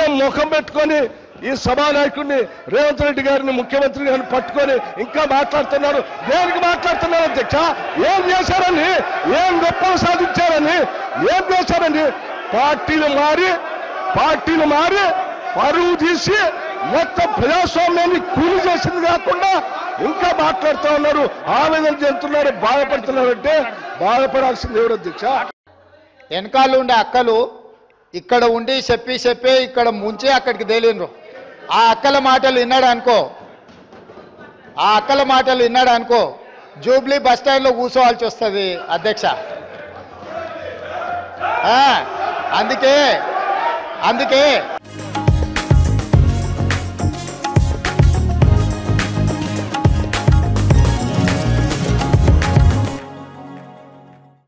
ఏం ముఖం పెట్టుకొని ఈ సభానాయకుడిని రేవంత్ రెడ్డి గారిని ముఖ్యమంత్రి గారిని పట్టుకొని ఇంకా మాట్లాడుతున్నారు. దేనికి మాట్లాడుతున్నారు అధ్యక్ష? ఏం చేశారని, ఏం గొప్పలు సాధించారని, ఏం చేశారని? పార్టీలు మారి పరువు తీసి మొత్తం ప్రజాస్వామ్యాన్ని కూలి చేసింది కాకుండా ఇంకా మాట్లాడుతూ ఉన్నారు, ఆవేదన చెందుతున్నారు, బాధపడుతున్నారంటే బాధపడాల్సింది ఎవరు అధ్యక్ష? వెనకాల ఉండే అక్కలు ఇక్కడ ఉండి చెప్పి ఇక్కడ ముంచి అక్కడికి తేలినరు. ఆ అక్కల మాటలు విన్నాడు అనుకో జూబ్లీ బస్ స్టాండ్లో కూర్చోవాల్సి వస్తుంది అధ్యక్ష. అందుకే